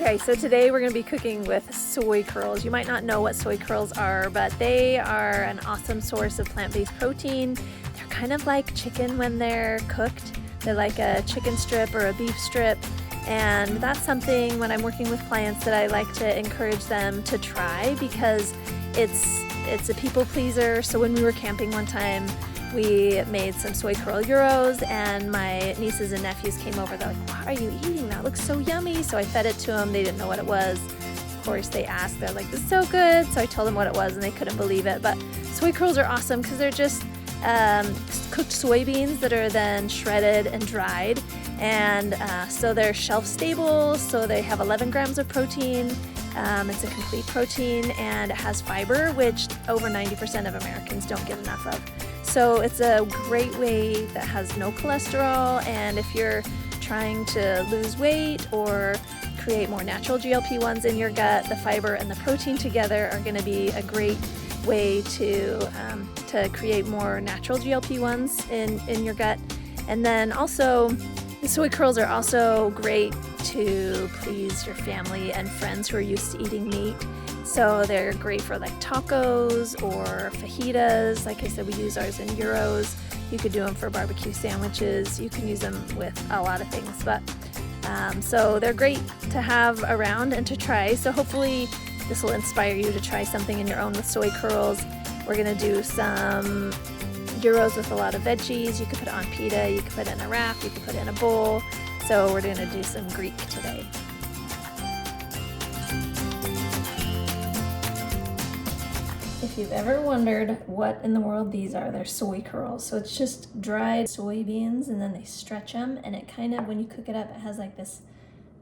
Okay, so today we're going to be cooking with soy curls. You might not know what soy curls are, but they are an awesome source of plant-based protein. They're kind of like chicken when they're cooked. They're like a chicken strip or a beef strip, and that's something when I'm working with clients that I like to encourage them to try because it's a people pleaser. So when we were camping one time, we made some soy curl gyros, and my nieces and nephews came over. They're like, "What are you eating? That looks so yummy." So I fed it to them. They didn't know what it was. Of course, they asked. They're like, "This is so good." So I told them what it was, and they couldn't believe it. But soy curls are awesome because they're just cooked soybeans that are then shredded and dried. And so they're shelf stable. So they have 11 grams of protein. It's a complete protein, and it has fiber, which over 90% of Americans don't get enough of. So it's a great way that has no cholesterol, and if you're trying to lose weight or create more natural GLP-1s in your gut, the fiber and the protein together are going to be a great way to create more natural GLP-1s in your gut. And then also, the soy curls are also great to please your family and friends who are used to eating meat. So they're great for like tacos or fajitas. Like I said, we use ours in gyros. You could do them for barbecue sandwiches. You can use them with a lot of things. But so they're great to have around and to try. So hopefully this will inspire you to try something in your own with soy curls. We're gonna do some gyros with a lot of veggies. You could put it on pita. You could put it in a wrap. You could put it in a bowl. So we're gonna do some Greek today. If you've ever wondered what in the world these are, they're soy curls. So it's just dried soybeans, and then they stretch them, and it kind of, when you cook it up, it has like this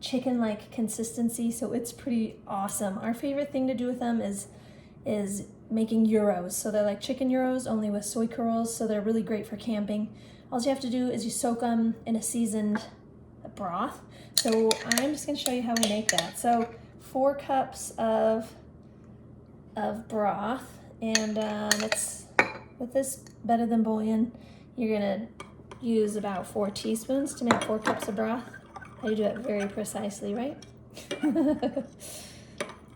chicken-like consistency. So it's pretty awesome. Our favorite thing to do with them is making gyros. So they're like chicken gyros, only with soy curls. So they're really great for camping. All you have to do is you soak them in a seasoned broth. So I'm just gonna show you how we make that. So 4 cups of broth, and it's with this better than bouillon, you're gonna use about 4 teaspoons to make 4 cups of broth. You do it very precisely, right?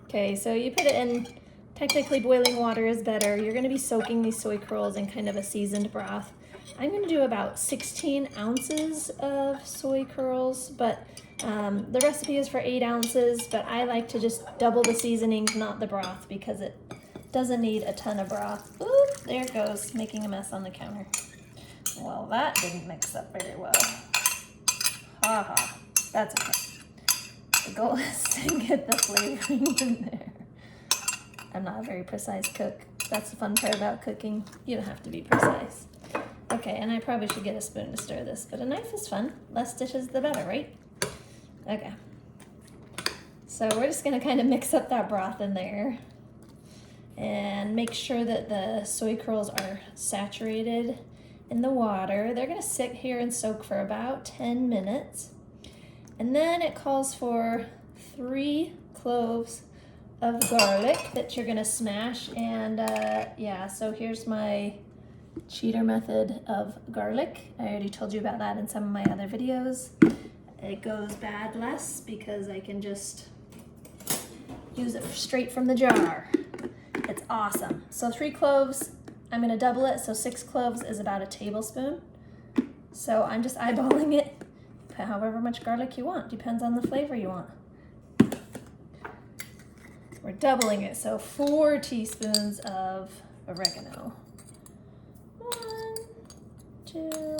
Okay, so you put it in, technically boiling water is better. You're gonna be soaking these soy curls in kind of a seasoned broth. I'm gonna do about 16 ounces of soy curls, but the recipe is for 8 ounces, but I like to just double the seasonings, not the broth, because it doesn't need a ton of broth. Oop, there it goes, making a mess on the counter. Well, that didn't mix up very well. Haha, that's okay. The goal is to get the flavoring in there. I'm not a very precise cook. That's the fun part about cooking. You don't have to be precise. Okay, and I probably should get a spoon to stir this, but a knife is fun. Less dishes, the better, right? Okay. So we're just gonna kind of mix up that broth in there and make sure that the soy curls are saturated in the water. They're gonna sit here and soak for about 10 minutes. And then it calls for 3 cloves of garlic that you're gonna smash. And yeah, so here's my cheater method of garlic. I already told you about that in some of my other videos. It goes bad less because I can just use it straight from the jar. It's awesome. So 3 cloves, I'm gonna double it, so 6 cloves is about a tablespoon. So I'm just eyeballing it. Put however much garlic you want, depends on the flavor you want. We're doubling it, so 4 teaspoons of oregano. 1, 2, 3.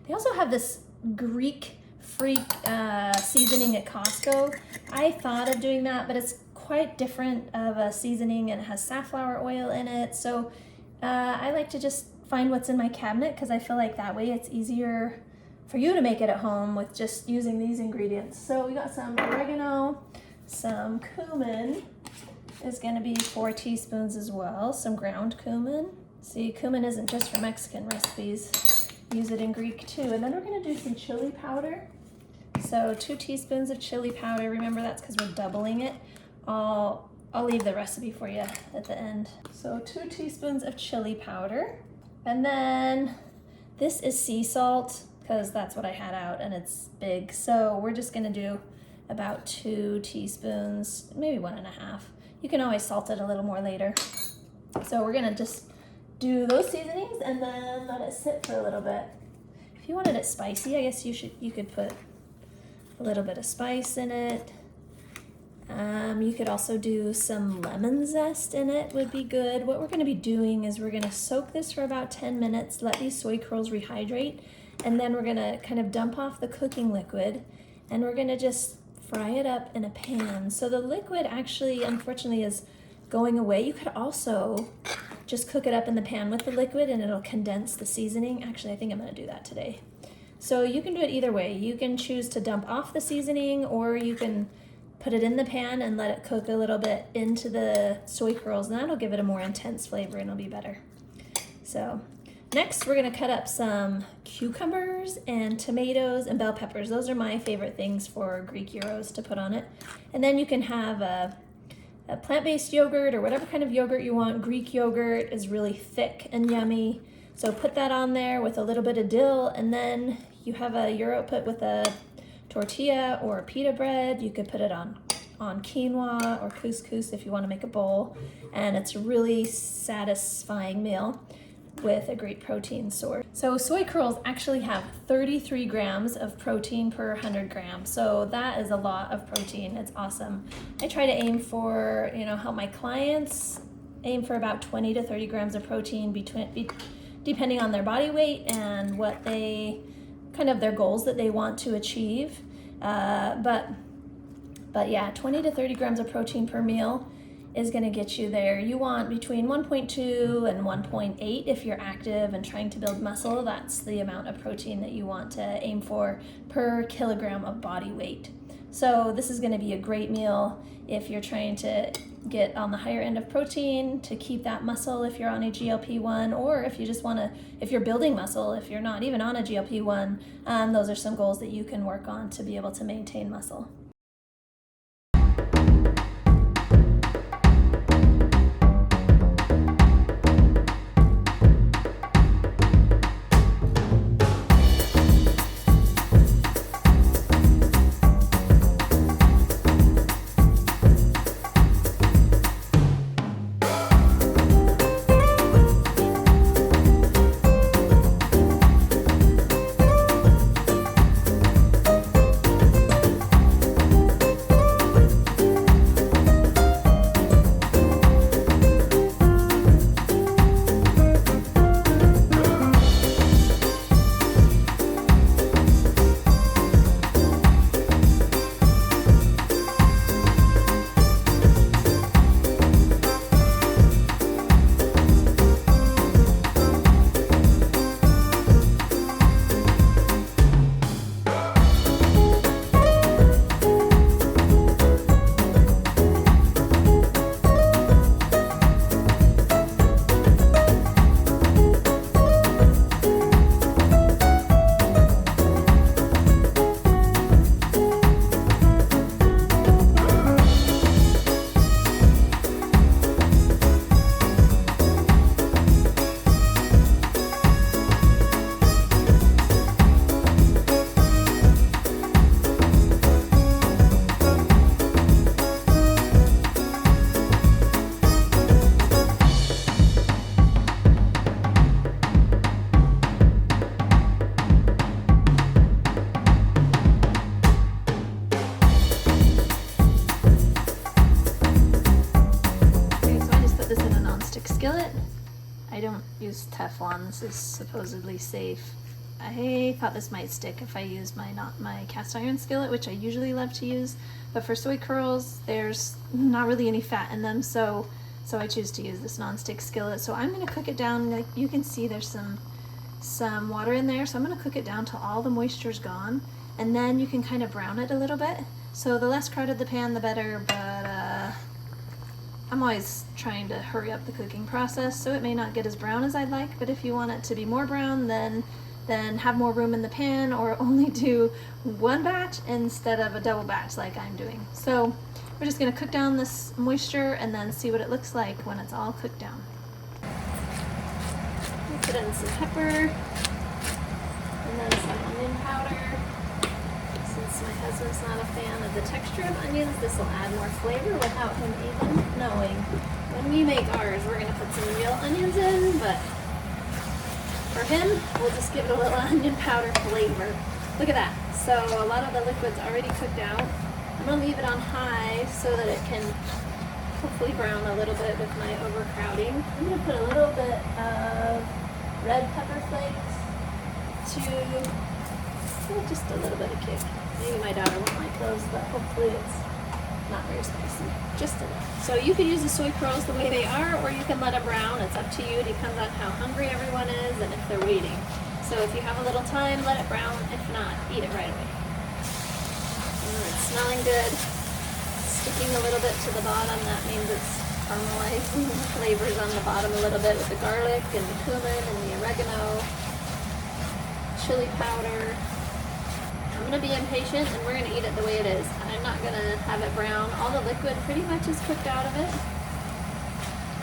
They also have this Greek freak seasoning at Costco. I thought of doing that, but it's quite different of a seasoning, and it has safflower oil in it. So I like to just find what's in my cabinet because I feel like that way it's easier for you to make it at home with just using these ingredients. So we got some oregano, some cumin is going to be 4 teaspoons as well, some ground cumin. See, cumin isn't just for Mexican recipes. Use it in Greek too. And then we're gonna do some chili powder. So 2 teaspoons of chili powder. Remember, that's because we're doubling it. I'll leave the recipe for you at the end. So 2 teaspoons of chili powder. And then this is sea salt, because that's what I had out and it's big. So we're just gonna do about 2 teaspoons, maybe 1.5. You can always salt it a little more later. So we're gonna just do those seasonings and then let it sit for a little bit. If you wanted it spicy, I guess you could put a little bit of spice in it. You could also do some lemon zest in it, would be good. What we're gonna be doing is we're gonna soak this for about 10 minutes, let these soy curls rehydrate, and then we're gonna kind of dump off the cooking liquid, and we're gonna just fry it up in a pan. So the liquid actually, unfortunately, is going away. You could also just cook it up in the pan with the liquid and it'll condense the seasoning. Actually, I think I'm gonna do that today. So you can do it either way. You can choose to dump off the seasoning, or you can put it in the pan and let it cook a little bit into the soy curls, and that'll give it a more intense flavor and it'll be better. So next we're gonna cut up some cucumbers and tomatoes and bell peppers. Those are my favorite things for Greek gyros to put on it. And then you can have a plant-based yogurt or whatever kind of yogurt you want. Greek yogurt is really thick and yummy. So put that on there with a little bit of dill, and then you have a gyro put with a tortilla or pita bread. You could put it on quinoa or couscous if you want to make a bowl, and it's a really satisfying meal with a great protein source. So soy curls actually have 33 grams of protein per 100 grams. So that is a lot of protein. It's awesome. I try to aim for, help my clients aim for about 20 to 30 grams of protein depending on their body weight and what their goals that they want to achieve. But yeah, 20 to 30 grams of protein per meal is going to get you there. You want between 1.2 and 1.8 if you're active and trying to build muscle. That's the amount of protein that you want to aim for per kilogram of body weight. So this is going to be a great meal if you're trying to get on the higher end of protein to keep that muscle if you're on a GLP-1, or if you just want to, if you're building muscle, if you're not even on a GLP-1, those are some goals that you can work on to be able to maintain muscle. Skillet. I don't use Teflon. This is supposedly safe. I thought this might stick if I use my cast iron skillet, which I usually love to use, but for soy curls there's not really any fat in them, so I choose to use this non-stick skillet. So I'm going to cook it down. Like you can see, there's some water in there, so I'm going to cook it down till all the moisture's gone, and then you can kind of brown it a little bit. So the less crowded the pan, the better, but I'm always trying to hurry up the cooking process, so it may not get as brown as I'd like, but if you want it to be more brown, then have more room in the pan, or only do one batch instead of a double batch like I'm doing. So we're just going to cook down this moisture and then see what it looks like when it's all cooked down. Put in some pepper, And then some onion powder. Since my husband's not a fan of the texture of onions, this will add more flavor without him even knowing. When we make ours, we're gonna put some real onions in, but for him, we'll just give it a little onion powder flavor. Look at that. So a lot of the liquid's already cooked out. I'm gonna leave it on high so that it can hopefully brown a little bit with my overcrowding. I'm gonna put a little bit of red pepper flakes to just a little bit of kick. Maybe my daughter won't like those, but hopefully it's not very spicy. Just a little. So you can use the soy curls the way they are, or you can let it brown. It's up to you. It depends on how hungry everyone is and if they're waiting. So if you have a little time, let it brown. If not, eat it right away. It's smelling good. Sticking a little bit to the bottom. That means it's caramelizing the flavors on the bottom a little bit with the garlic and the cumin and the oregano, chili powder. I'm gonna be impatient and we're gonna eat it the way it is. I'm not gonna have it brown. All the liquid pretty much is cooked out of it.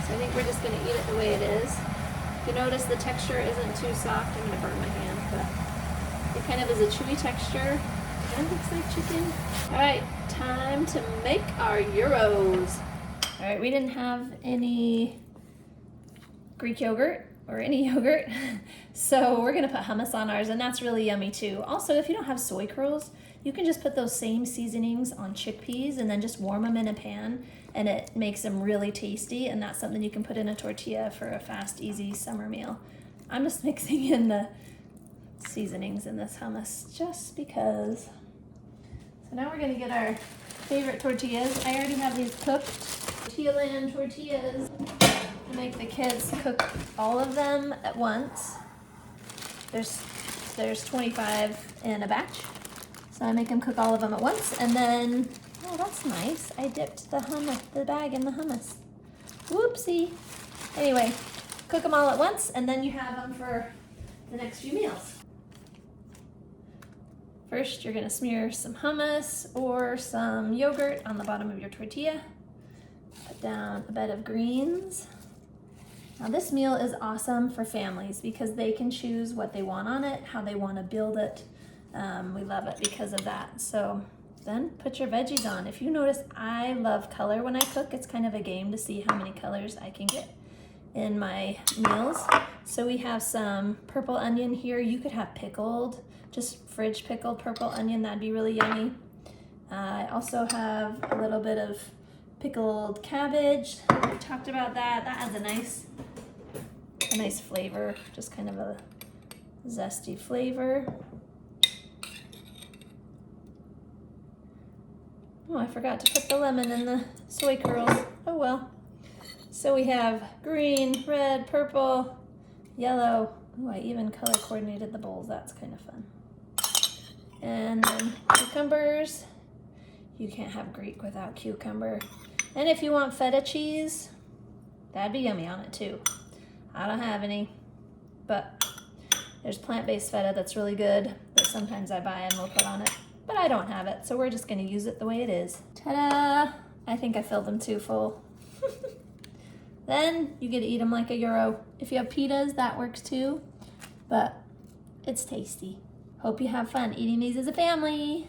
So I think we're just gonna eat it the way it is. If you notice the texture isn't too soft, I'm gonna burn my hand, but it kind of is a chewy texture. Kind of looks like chicken. All right, time to make our gyros. All right, we didn't have any Greek yogurt or any yogurt. So we're gonna put hummus on ours, and that's really yummy too. Also, if you don't have soy curls, you can just put those same seasonings on chickpeas and then just warm them in a pan, and it makes them really tasty, and that's something you can put in a tortilla for a fast, easy summer meal. I'm just mixing in the seasonings in this hummus just because. So now we're gonna get our favorite tortillas. I already have these cooked. Tortilla land tortillas. Make the kids cook all of them at once. There's 25 in a batch, so I make them cook all of them at once, and then oh, that's nice. I dipped the bag in the hummus. Whoopsie. Anyway, cook them all at once, and then you have them for the next few meals. First, you're gonna smear some hummus or some yogurt on the bottom of your tortilla. Put down a bed of greens. Now this meal is awesome for families because they can choose what they want on it, how they want to build it. We love it because of that. So then put your veggies on. If you notice, I love color when I cook. It's kind of a game to see how many colors I can get in my meals. So we have some purple onion here. You could have pickled, just fridge pickled purple onion. That'd be really yummy. I also have a little bit of pickled cabbage. We talked about that. That adds a nice flavor, just kind of a zesty flavor. Oh, I forgot to put the lemon in the soy curls. Oh well. So we have green, red, purple, yellow. Oh, I even color coordinated the bowls. That's kind of fun. And then cucumbers. You can't have Greek without cucumber. And if you want feta cheese, that'd be yummy on it too. I don't have any, but there's plant-based feta that's really good that sometimes I buy and we'll put on it, but I don't have it, so we're just gonna use it the way it is. Ta-da! I think I filled them too full. Then you get to eat them like a gyro. If you have pitas, that works too, but it's tasty. Hope you have fun eating these as a family.